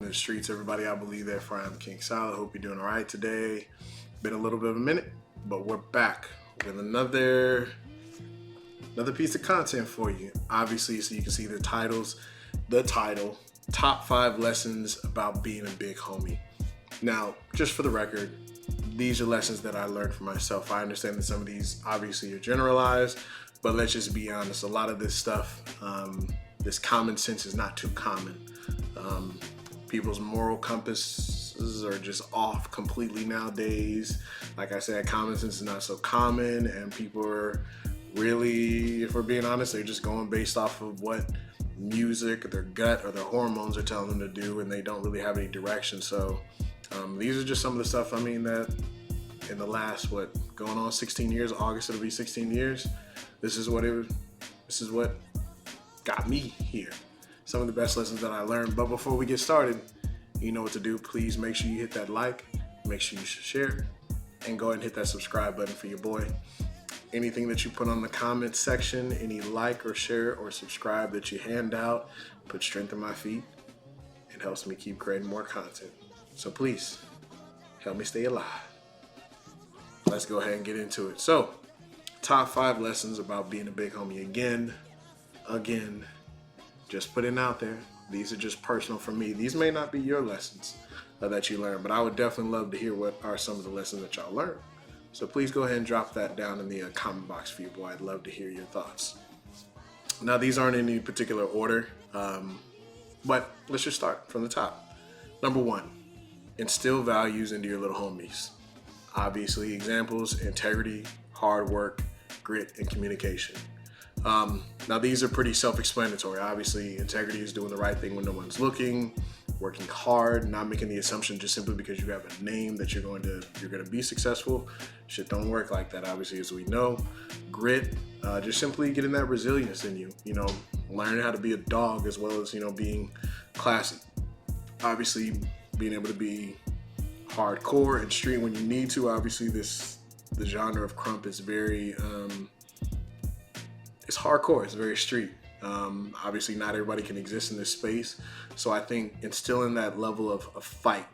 the streets, everybody. I believe therefore I am King Solid. Hope you're doing all right today. Been a little bit of a minute, but we're back with another piece of content for you. Obviously, so you can see the title, Top 5 Lessons About Being a Big Homie. Now, just for the record, these are lessons that I learned for myself. I understand that some of these obviously are generalized, but let's just be honest. A lot of this stuff, this common sense is not too common. People's moral compasses are just off completely nowadays. Like I said, common sense is not so common, and people are really, if we're being honest, they're just going based off of what music or their gut or their hormones are telling them to do, and they don't really have any direction. So these are just some of the stuff, that in the last, going on 16 years, August it'll be 16 years, this is what got me here. Some of the best lessons that I learned. But before we get started, you know what to do. Please make sure you hit that like, make sure you share, and go ahead and hit that subscribe button for your boy. Anything that you put on the comment section, any like or share or subscribe that you hand out, put strength in my feet. It helps me keep creating more content. So please, help me stay alive. Let's go ahead and get into it. So, top 5 lessons about being a big homie. Again, just putting out there. These are just personal for me. These may not be your lessons that you learned, but I would definitely love to hear what are some of the lessons that y'all learned. So please go ahead and drop that down in the comment box for you, boy. I'd love to hear your thoughts. Now, these aren't in any particular order, but let's just start from the top. Number 1, instill values into your little homies. Obviously, examples: integrity, hard work, grit, and communication. Now, these are pretty self-explanatory. Obviously, integrity is doing the right thing when no one's looking, working hard, not making the assumption just simply because you have a name that you're going to be successful. Shit don't work like that, obviously, as we know. Grit, just simply getting that resilience in you. Learning how to be a dog as well as being classy. Obviously, being able to be hardcore and street when you need to. Obviously, the genre of crump is very it's hardcore, it's very street. Obviously not everybody can exist in this space, so I think instilling that level of fight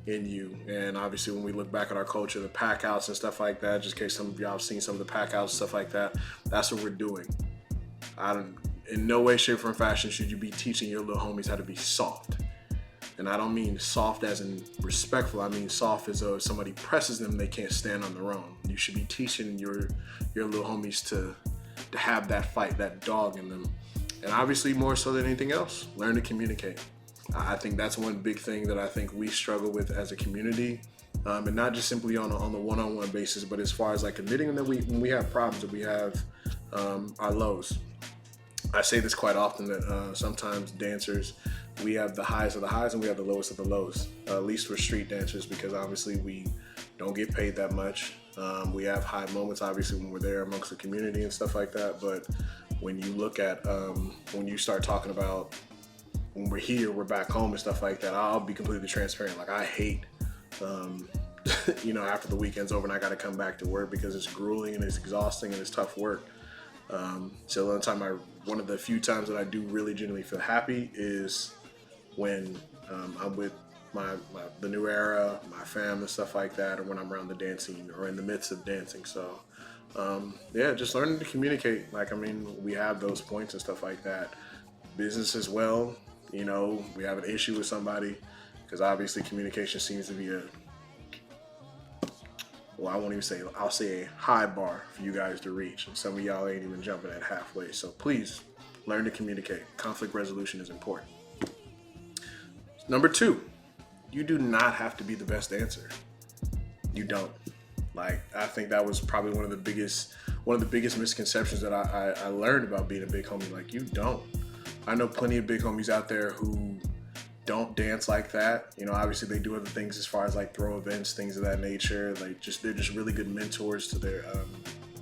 in you. And obviously when we look back at our culture, the pack outs and stuff like that, just in case some of y'all have seen some of the pack outs and stuff like that, that's what we're doing. In no way, shape, or fashion should you be teaching your little homies how to be soft. And I don't mean soft as in respectful. I mean soft as though if somebody presses them, they can't stand on their own. You should be teaching your little homies to have that fight, that dog in them. And obviously, more so than anything else, learn to communicate. I think that's one big thing that I think we struggle with as a community, and not just simply on the one-on-one basis, but as far as like admitting that when we have problems, that we have our lows. I say this quite often that sometimes dancers, we have the highs of the highs and we have the lowest of the lows. At least we're street dancers, because obviously we don't get paid that much. We have high moments, obviously, when we're there amongst the community and stuff like that. But when you look at, when you start talking about when we're here, we're back home and stuff like that, I'll be completely transparent. Like, I hate, after the weekend's over and I got to come back to work, because it's grueling and it's exhausting and it's tough work. So one of the few times that I do really genuinely feel happy is when I'm with the new era, my fam and stuff like that, or when I'm around the dancing or in the midst of dancing. So just learning to communicate. We have those points and stuff like that. Business as well, we have an issue with somebody, because obviously communication seems to be I'll say a high bar for you guys to reach, and some of y'all ain't even jumping at halfway. So please learn to communicate. Conflict resolution is important. Number 2, you do not have to be the best dancer. You don't. I think that was probably one of the biggest misconceptions that I learned about being a big homie. You don't. I know plenty of big homies out there who don't dance like that. Obviously they do other things as far as throw events, things of that nature. They're just really good mentors to their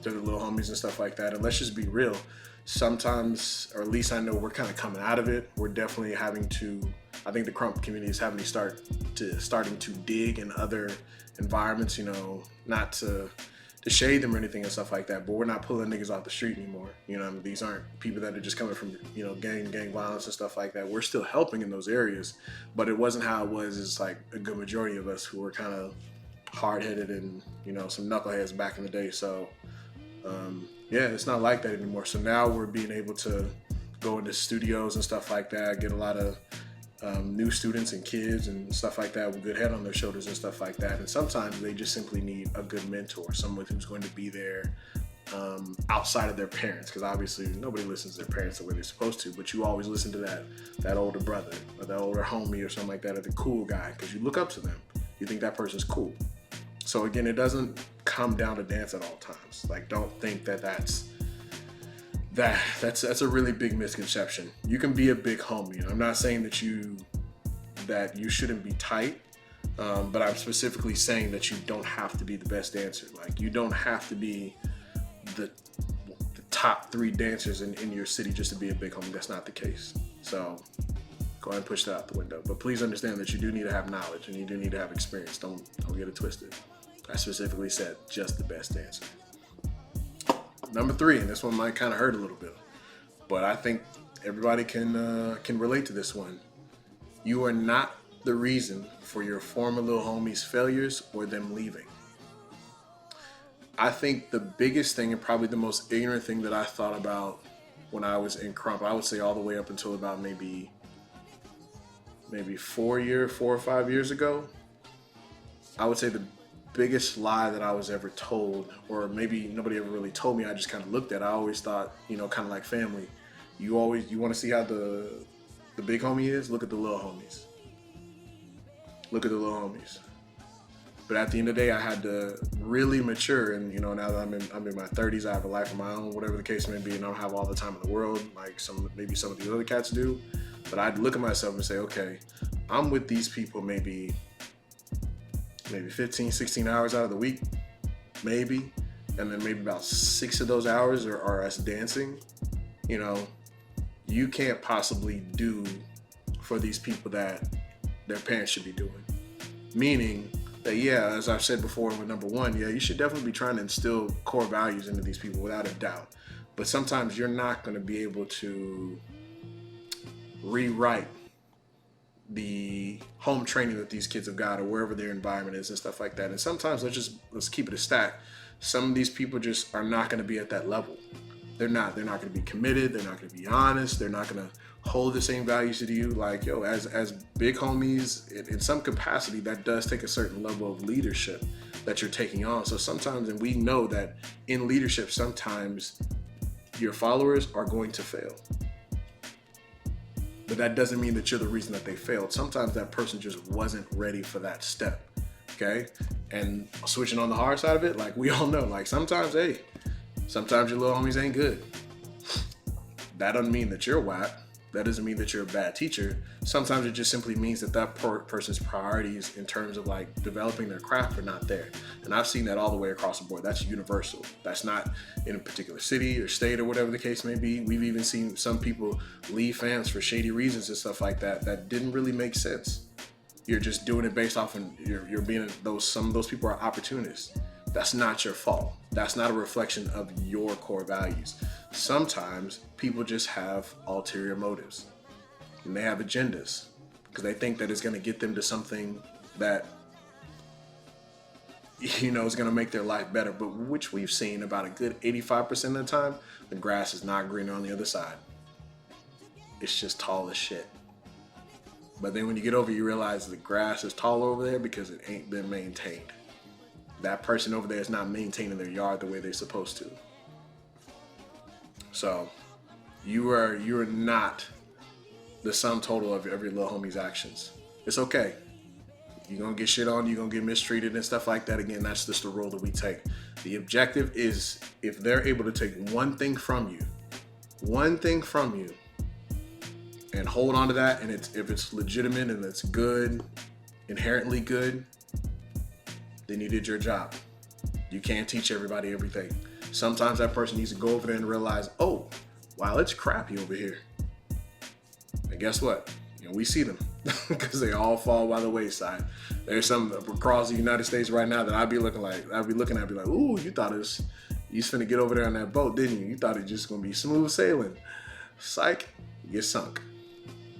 little homies and stuff like that. And let's just be real. Sometimes, or at least I know we're kind of coming out of it. We're definitely having to. I think the crump community is having to starting to dig in other environments. Not to to shade them or anything and stuff like that, but we're not pulling niggas off the street anymore. You know, these aren't people that are just coming from, gang violence and stuff like that. We're still helping in those areas, but it wasn't how it was. It's like a good majority of us who were kind of hard-headed and, some knuckleheads back in the day. So, it's not like that anymore. So now we're being able to go into studios and stuff like that, get a lot of new students and kids and stuff like that with good head on their shoulders and stuff like that. And sometimes they just simply need a good mentor, someone who's going to be there outside of their parents, because obviously nobody listens to their parents the way they're supposed to, but you always listen to that older brother or that older homie or something like that, or the cool guy, because you look up to them. You think that person's cool. So again, it doesn't come down to dance at all times. Like, don't think that's a really big misconception. You can be a big homie. I'm not saying that you shouldn't be tight, but I'm specifically saying that you don't have to be the best dancer. Like, you don't have to be the top 3 dancers in your city just to be a big homie. That's not the case. So go ahead and push that out the window. But please understand that you do need to have knowledge and you do need to have experience. Don't get it twisted. I specifically said just the best dancer. Number 3, and this one might kind of hurt a little bit, but I think everybody can relate to this one. You are not the reason for your former little homie's failures or them leaving. I think the biggest thing and probably the most ignorant thing that I thought about when I was in Crump, I would say all the way up until about maybe 4 or 5 years ago, I would say the biggest lie that I was ever told, or maybe nobody ever really told me, I just kind of looked at, I always thought, kind of like family, you want to see how the big homie is, look at the little homies. But at the end of the day, I had to really mature, and now that I'm in my 30s, I have a life of my own, whatever the case may be, and I don't have all the time in the world like maybe some of the other cats do. But I'd look at myself and say, okay, I'm with these people maybe 15, 16 hours out of the week, maybe. And then maybe about 6 of those hours are us dancing. You can't possibly do for these people that their parents should be doing. Meaning that, as I've said before with number 1, you should definitely be trying to instill core values into these people without a doubt. But sometimes you're not going to be able to rewrite the home training that these kids have got or wherever their environment is and stuff like that. And sometimes let's keep it a stack. Some of these people just are not going to be at that level. They're not going to be committed. They're not going to be honest. They're not going to hold the same values to you. Like, as big homies, in some capacity, that does take a certain level of leadership that you're taking on. So sometimes, and we know that in leadership, sometimes your followers are going to fail. But that doesn't mean that you're the reason that they failed. Sometimes that person just wasn't ready for that step, okay? And switching on the hard side of it, like we all know, like sometimes your little homies ain't good. That doesn't mean that you're whack. That doesn't mean that you're a bad teacher. Sometimes it just simply means that person's priorities in terms of like developing their craft are not there. And I've seen that all the way across the board. That's universal. That's not in a particular city or state or whatever the case may be. We've even seen some people leave fans for shady reasons and stuff like that didn't really make sense. You're just doing it based off, and you're being some of those people are opportunists. That's not your fault. That's not a reflection of your core values. Sometimes people just have ulterior motives and they have agendas because they think that it's going to get them to something that is going to make their life better, but which we've seen about a good 85% of the time, the grass is not greener on the other side. It's just tall as shit. But then when you get over, you realize the grass is taller over there because it ain't been maintained. That person over there is not maintaining their yard the way they're supposed to. So you are not the sum total of every little homie's actions. It's okay. You're going to get shit on, you're going to get mistreated and stuff like that. Again, that's just the role that we take. The objective is if they're able to take one thing from you, and hold on to that, and if it's legitimate and it's good, inherently good, then you did your job. You can't teach everybody everything. Sometimes that person needs to go over there and realize, oh, wow, it's crappy over here. And guess what? We see them. because they all fall by the wayside. There's some across the United States right now that I'd be looking at, be like, ooh, you thought you was finna get over there on that boat, didn't you? You thought it just gonna be smooth sailing. Psych, you get sunk.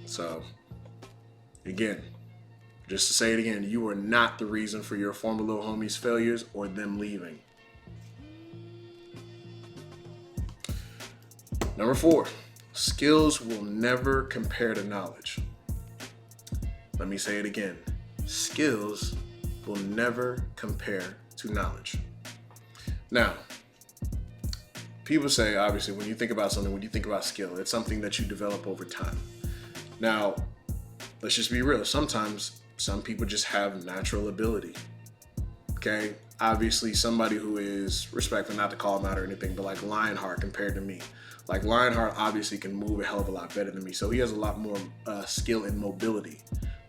So, again, just to say it again, you are not the reason for your former little homie's failures or them leaving. Number 4, skills will never compare to knowledge. Let me say it again. Skills will never compare to knowledge. Now, people say, obviously, when you think about something, when you think about skill, it's something that you develop over time. Now, let's just be real. Sometimes some people just have natural ability. Okay? Obviously, somebody who is respectful, not to call him out or anything, but like Lionheart compared to me. Like Lionheart obviously can move a hell of a lot better than me. So he has a lot more skill and mobility.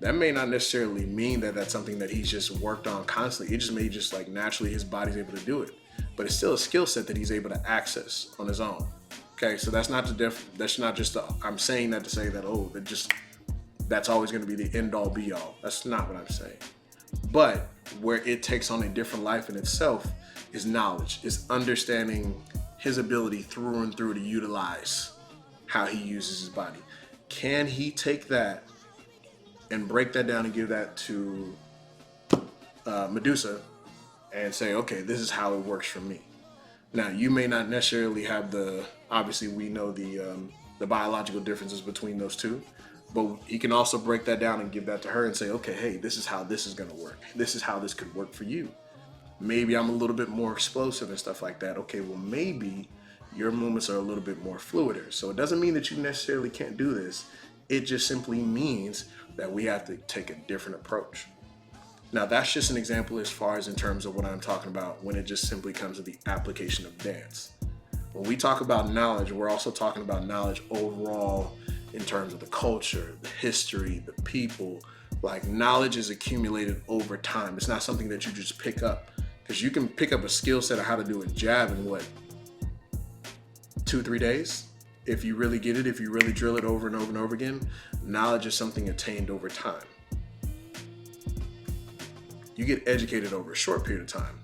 That may not necessarily mean that that's something that he's just worked on constantly. It just may just like naturally his body's able to do it. But it's still a skill set that he's able to access on his own. Okay, so that's not I'm saying that to say that, that's always going to be the end all be all. That's not what I'm saying. But where it takes on a different life in itself is knowledge, is understanding his ability through and through to utilize how he uses his body. Can he take that and break that down and give that to Medusa and say, okay, this is how it works for me? Now, you may not necessarily have obviously we know the biological differences between those two, but he can also break that down and give that to her and say, okay, hey, this is how this is going to work. This is how this could work for you. Maybe I'm a little bit more explosive and stuff like that. Okay, well, maybe your movements are a little bit more fluider. So it doesn't mean that you necessarily can't do this. It just simply means that we have to take a different approach. Now, that's just an example as far as in terms of what I'm talking about when it just simply comes to the application of dance. When we talk about knowledge, we're also talking about knowledge overall in terms of the culture, the history, the people. Like, knowledge is accumulated over time. It's not something that you just pick up. Because you can pick up a skill set of how to do a jab in 2-3 days? If you really get it, if you really drill it over and over and over again, knowledge is something attained over time. You get educated over a short period of time.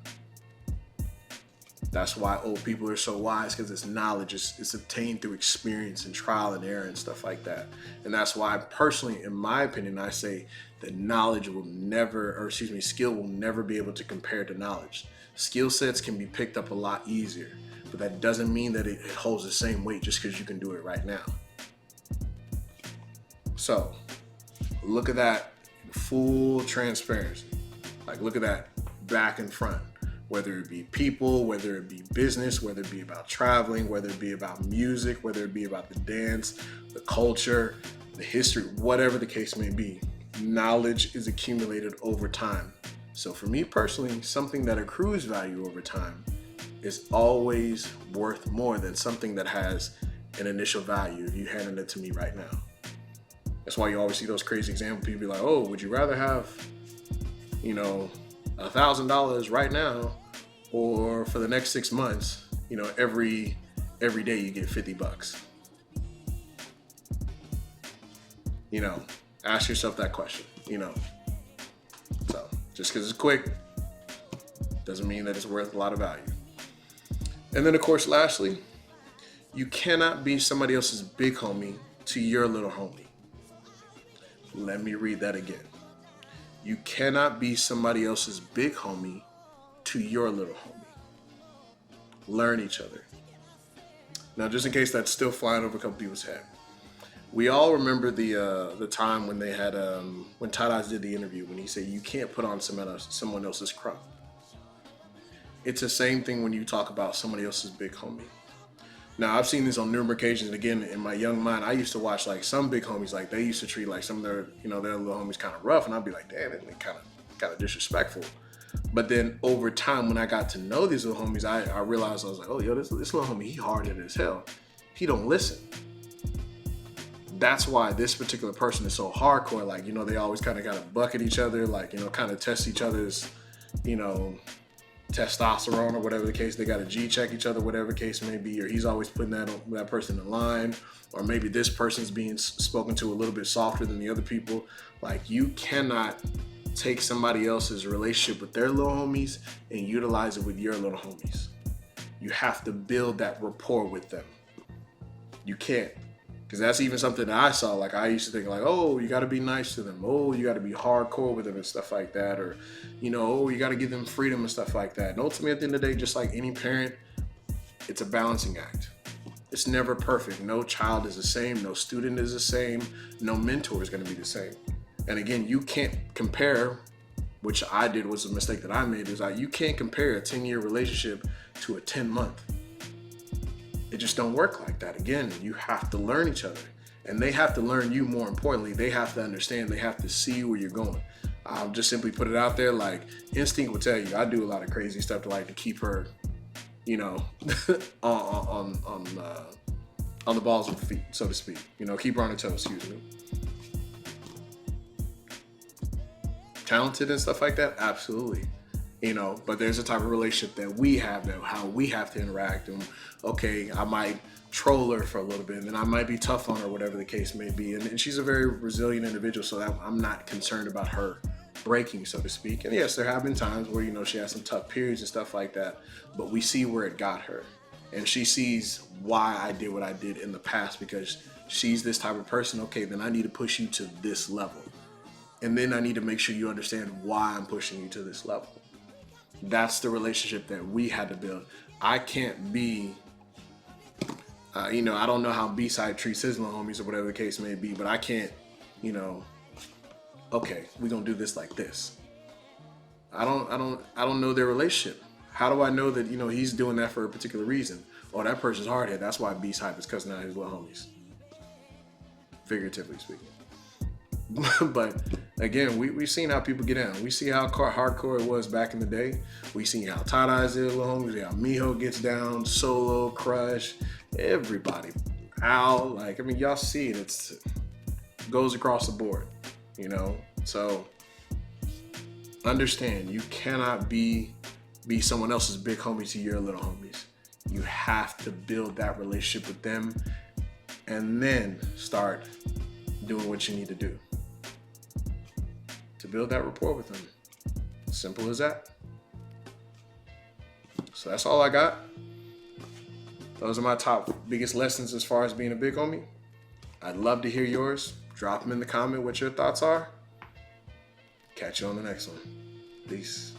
That's why old people are so wise, because it's knowledge. It's obtained through experience and trial and error and stuff like that. And that's why personally, in my opinion, I say that skill will never be able to compare to knowledge. Skill sets can be picked up a lot easier, but that doesn't mean that it holds the same weight just because you can do it right now. So look at that full transparency. Like, look at that back and front. Whether it be people, whether it be business, whether it be about traveling, whether it be about music, whether it be about the dance, the culture, the history, whatever the case may be, knowledge is accumulated over time. So for me personally, something that accrues value over time is always worth more than something that has an initial value if you handed it to me right now. That's why you always see those crazy examples. People be like, oh, would you rather have, $1,000 right now, or for the next 6 months, every day you get $50. Ask yourself that question, So just because it's quick doesn't mean that it's worth a lot of value. And then, of course, lastly, you cannot be somebody else's big homie to your little homie. Let me read that again. You cannot be somebody else's big homie to your little homie. Learn each other. Now, just in case that's still flying over a couple people's head, we all remember the time when they had when Ty Dots did the interview when he said you can't put on someone else's crumb. It's the same thing when you talk about somebody else's big homie. Now, I've seen this on numerous occasions. And again, in my young mind, I used to watch like some big homies, like they used to treat like some of their, their little homies kind of rough. And I'd be like, damn, they kind of disrespectful. But then over time, when I got to know these little homies, I realized, I was like, oh, yo, this little homie, he hard-headed as hell. He don't listen. That's why this particular person is so hardcore. Like, they always kind of got to buck at each other, like, kind of test each other's, testosterone or whatever the case. They got to G-check each other, whatever the case may be, or he's always putting that person in line, or maybe this person's being spoken to a little bit softer than the other people. Like, you cannot take somebody else's relationship with their little homies and utilize it with your little homies. You have to build that rapport with them. You can't. Because that's even something that I saw. Like, I used to think like, oh, you got to be nice to them. Oh, you got to be hardcore with them and stuff like that. Or, you know, oh, you got to give them freedom and stuff like that. And ultimately, at the end of the day, just like any parent, it's a balancing act. It's never perfect. No child is the same. No student is the same. No mentor is going to be the same. And again, you can't compare, which I did was a mistake that I made, is like, you can't compare a 10-year relationship to a 10-month. It just don't work like that. Again, you have to learn each other, and they have to learn you. More importantly, they have to understand, they have to see where you're going. I'll just simply put it out there, like, instinct will tell you, I do a lot of crazy stuff to like to keep her, you know, on the balls of her feet, so to speak. You know, keep her on her toes, excuse me. Talented and stuff like that, absolutely. You know, but there's a type of relationship that we have, that how we have to interact. And okay, I might troll her for a little bit, and then I might be tough on her, whatever the case may be. And she's a very resilient individual, so that I'm not concerned about her breaking, so to speak. And yes, there have been times where, you know, she has some tough periods and stuff like that, but we see where it got her. And she sees why I did what I did in the past, because she's this type of person. Okay, then I need to push you to this level. And then I need to make sure you understand why I'm pushing you to this level. That's the relationship that we had to build. I can't be, you know, I don't know how B-side treats his little homies or whatever the case may be, but I can't, you know, okay, we're gonna do this like this. I don't know their relationship. How do I know that, you know, he's doing that for a particular reason? Oh, that person's hardhead. That's why B-side is cussing out his little homies. Figuratively speaking. But again, we've seen how people get down. We see how hardcore it was back in the day. We see how Tight Eyes did, little homies, how Miho gets down, Solo, Crush, everybody. Al, like, I mean, y'all see it. It goes across the board, you know? So understand, you cannot be someone else's big homie to your little homies. You have to build that relationship with them and then start doing what you need to do to build that rapport with them. Simple as that. So that's all I got. Those are my top biggest lessons as far as being a big homie. I'd love to hear yours. Drop them in the comment what your thoughts are. Catch you on the next one. Peace.